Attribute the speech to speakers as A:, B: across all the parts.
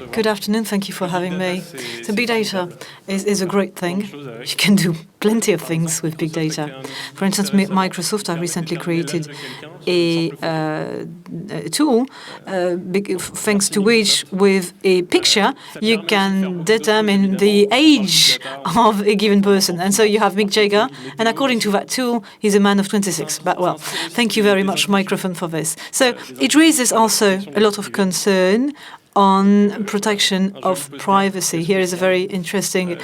A: Good afternoon. Thank you for having me. So big data is a great thing. You can do plenty of things with big data. For instance, Microsoft have recently created a tool thanks to which, with a picture, you can determine the age of a given person. And so you have Mick Jagger, and according to that tool, he's a man of 26. But well, thank you very much, microphone, for this. So it raises also a lot of concern on protection of privacy. Here is a very interesting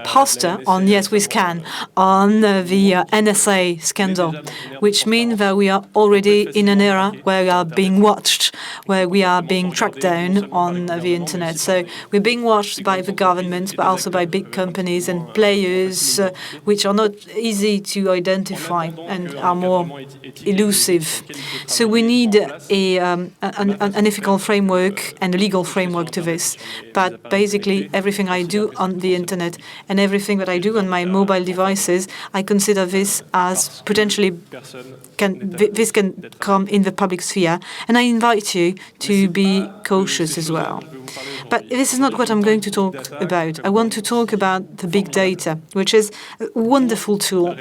A: poster on Yes, We Can, on the NSA scandal, which means that we are already in an era where we are being watched, where we are being tracked down on the internet. So we're being watched by the government, but also by big companies and players, which are not easy to identify and are more elusive. So we need an ethical framework and a legal framework to this. But basically, everything I do on the internet and everything that I do on my mobile devices, I consider this as potentially this can come in the public sphere. And I invite you to be cautious as well. But this is not what I'm going to talk about. I want to talk about the big data, which is a wonderful tool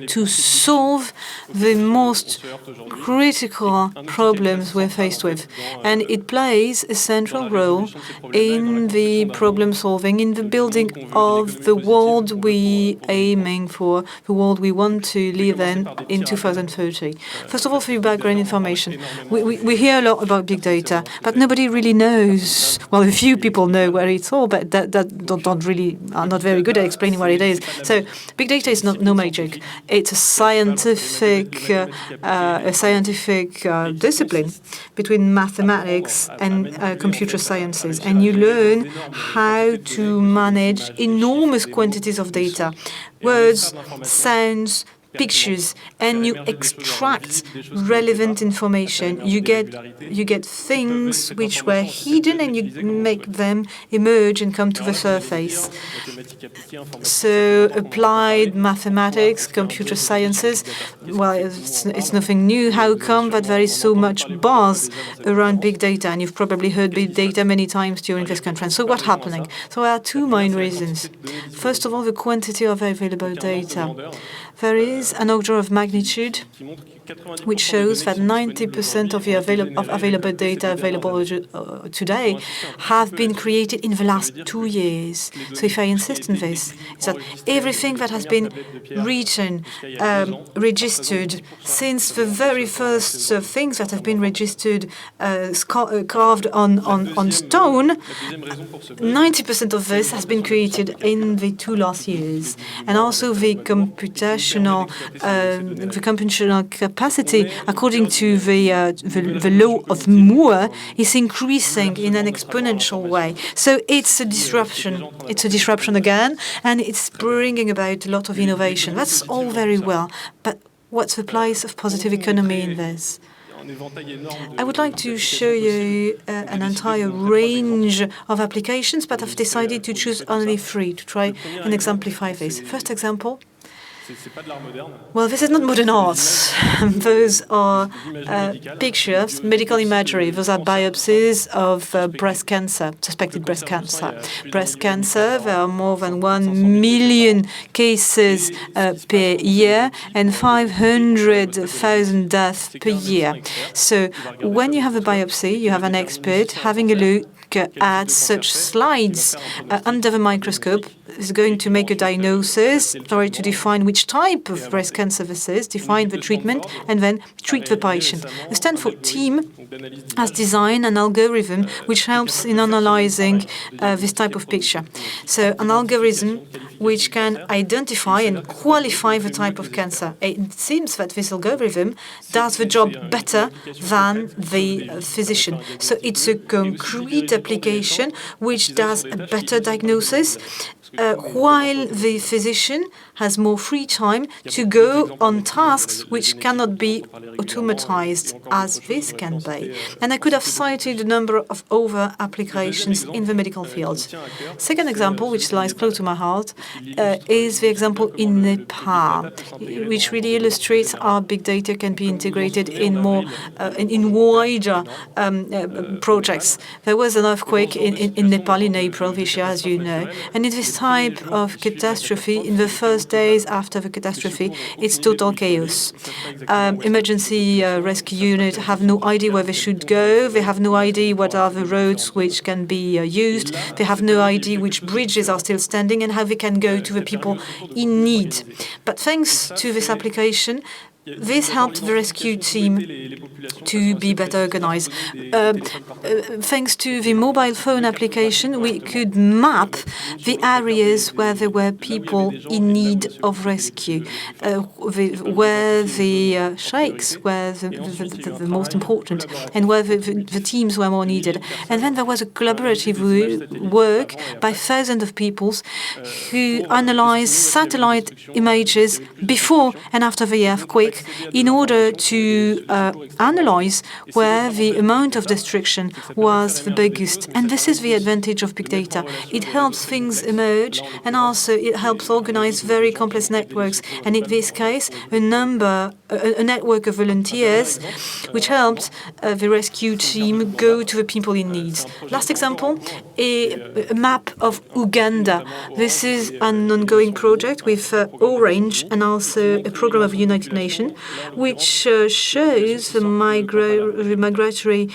A: to solve the most critical problems we're faced with. And it plays a central role in the problem solving, in the building of the world we're aiming for, the world we want to live in 2030. First of all, for your background information, we hear a lot about big data, but nobody really knows. Well, a few people know where it's all, but that don't really are not very good at explaining what it is. So, big data is no magic. It's a scientific discipline between mathematics and computer sciences, and you learn how to manage enormous quantities of data, words, sounds, pictures, and you extract relevant information. You get things which were hidden, and you make them emerge and come to the surface. So applied mathematics, computer sciences, well, it's nothing new. How come that there is so much buzz around big data? And you've probably heard big data many times during this conference. So what's happening? So there are two main reasons. First of all, the quantity of available data. There is an order of magnitude which shows that 90% of the available data available today have been created in the last 2 years. So if I insist on this, is that everything that has been written, registered since the very first things that have been registered, carved on stone, 90% of this has been created in the 2 last years. And also the computational capacity, according to the law of Moore, is increasing in an exponential way. So it's a disruption. It's a disruption again, and it's bringing about a lot of innovation. That's all very well, but what's the place of positive economy in this? I would like to show you an entire range of applications, but I've decided to choose only 3 to try and exemplify this. First example. Well, this is not modern arts. Those are pictures, medical imagery. Those are biopsies of breast cancer, suspected breast cancer. Breast cancer, there are more than 1 million cases per year and 500,000 deaths per year. So when you have a biopsy, you have an expert having a look at such slides under the microscope, is going to make a diagnosis, try to define which type of breast cancer this is, define the treatment, and then treat the patient. The Stanford team has designed an algorithm which helps in analyzing this type of picture. So an algorithm which can identify and qualify the type of cancer. It seems that this algorithm does the job better than the physician. So it's a concrete application which does a better diagnosis while the physician has more free time to go on tasks which cannot be automatized as this can be. And I could have cited a number of other applications in the medical field. Second example, which lies close to my heart, is the example in Nepal, which really illustrates how big data can be integrated in more in wider projects. There was an earthquake in Nepal in April this year, as you know, and in this type of catastrophe, in the first days after the catastrophe, it's total chaos. Emergency rescue units have no idea where they should go. They have no idea what are the roads which can be used. They have no idea which bridges are still standing and how they can go to the people in need. But thanks to this application, this helped the rescue team to be better organized. Thanks to the mobile phone application, we could map the areas where there were people in need of rescue, where the sheikhs were the most important, and where the teams were more needed. And then there was a collaborative work by thousands of people who analyzed satellite images before and after the earthquake in order to analyze where the amount of destruction was the biggest. And this is the advantage of big data. It helps things emerge, and also it helps organize very complex networks. And in this case, a network of volunteers, which helped the rescue team go to the people in need. Last example, a map of Uganda. This is an ongoing project with Orange and also a program of the United Nations, which shows the migratory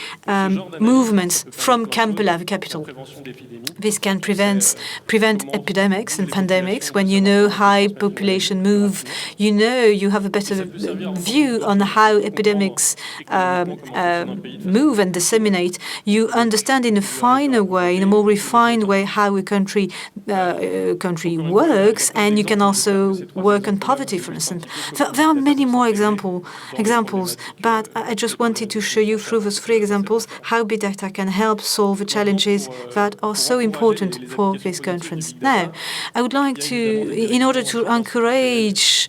A: movements from Kampala, the capital. This can prevent epidemics and pandemics. When you know how population move, you have a better view on how epidemics move and disseminate. You understand in a finer way, in a more refined way, how a country works, and you can also work on poverty, for instance. There are many more examples, but I just wanted to show you through those 3 examples how big data can help solve the challenges that are so important for this conference. Now, I would like to, in order to encourage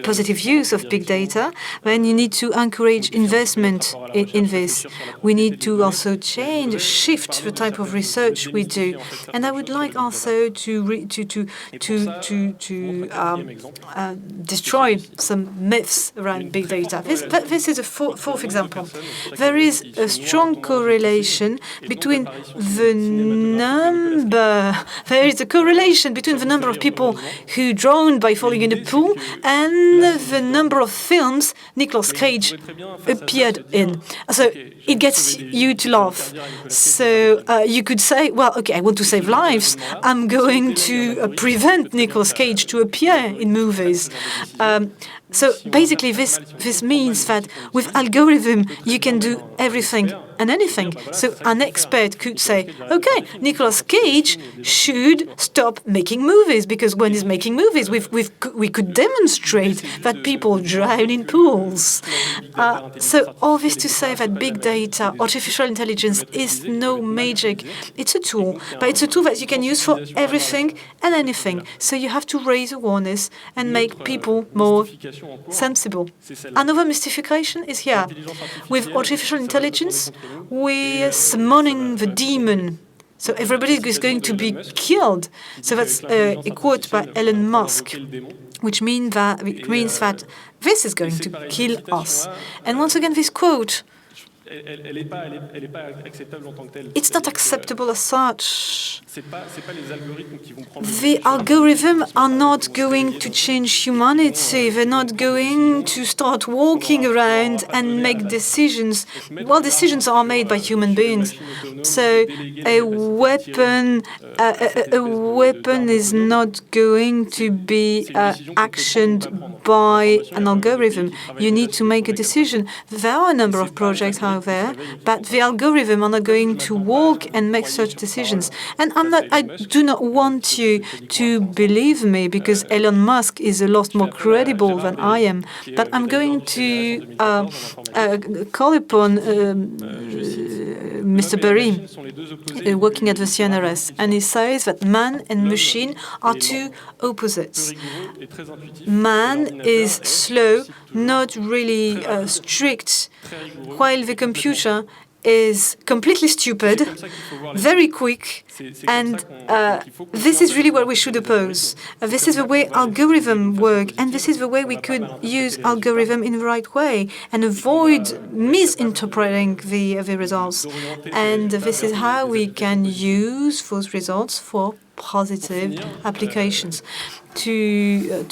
A: positive use of big data, then you need to encourage investment in this. We need to also shift the type of research we do. And I would like also to destroy some myths around big data. This is a fourth example. There is a strong correlation between the number. There is a correlation between the number of people who drowned by falling in a pool and the number of films Nicolas Cage appeared in. So it gets you to laugh. So you could say, well, okay, I want to save lives. I'm going to prevent Nicolas Cage to appear in movies. So basically, this means that with algorithm, you can do everything and anything. So an expert could say, okay, Nicolas Cage should stop making movies, because when he's making movies, we could demonstrate that people drown in pools. So all this to say that big data, artificial intelligence is no magic. It's a tool, but it's a tool that you can use for everything and anything. So you have to raise awareness and make people more sensible. Another mystification is here. With artificial intelligence, we're summoning the demon. So everybody is going to be killed. So that's a quote by Elon Musk, which means that this is going to kill us. And once again, this quote, it's not acceptable as such. The algorithms are not going to change humanity. They're not going to start walking around and make decisions. Well, decisions are made by human beings. So a weapon is not going to be actioned by an algorithm. You need to make a decision. There are a number of projects out there, but the algorithm are not going to walk and make such decisions. And I do not want you to believe me, because Elon Musk is a lot more credible than I am. But I'm going to call upon Mr. Berry, working at the CNRS, and he says that man and machine are two opposites. Man is slow, not really strict, while the computer is completely stupid, very quick, and this is really what we should oppose. This is the way algorithms work, and this is the way we could use algorithm in the right way and avoid misinterpreting the results. And this is how we can use those results for positive applications. To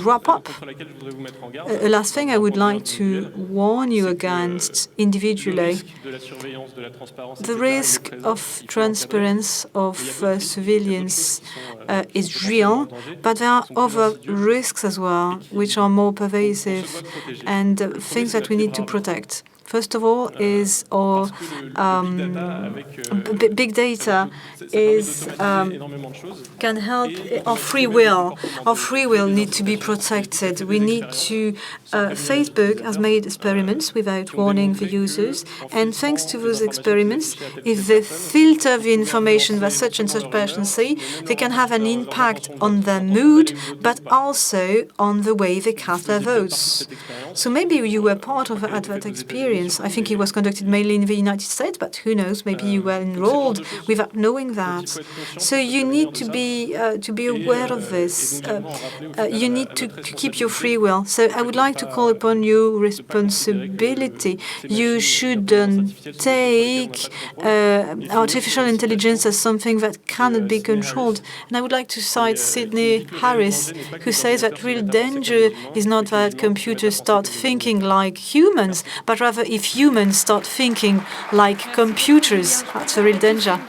A: wrap up, a last thing I would like to warn you against individually, the risk of transparency of surveillance is real, but there are other risks as well, which are more pervasive and things that we need to protect. First of all, is our big data can help our free will. Our free will needs to be protected. We need to. Facebook has made experiments without warning the users, and thanks to those experiments, if they filter the information that such and such person see, they can have an impact on their mood, but also on the way they cast their votes. So maybe you were part of that experience. I think it was conducted mainly in the United States, but who knows? Maybe you were enrolled without knowing that. So you need to be aware of this. You need to keep your free will. So I would like to call upon you responsibility. You shouldn't take artificial intelligence as something that cannot be controlled. And I would like to cite Sidney Harris, who says that real danger is not that computers start thinking like humans, but rather if humans start thinking like computers. That's the real danger.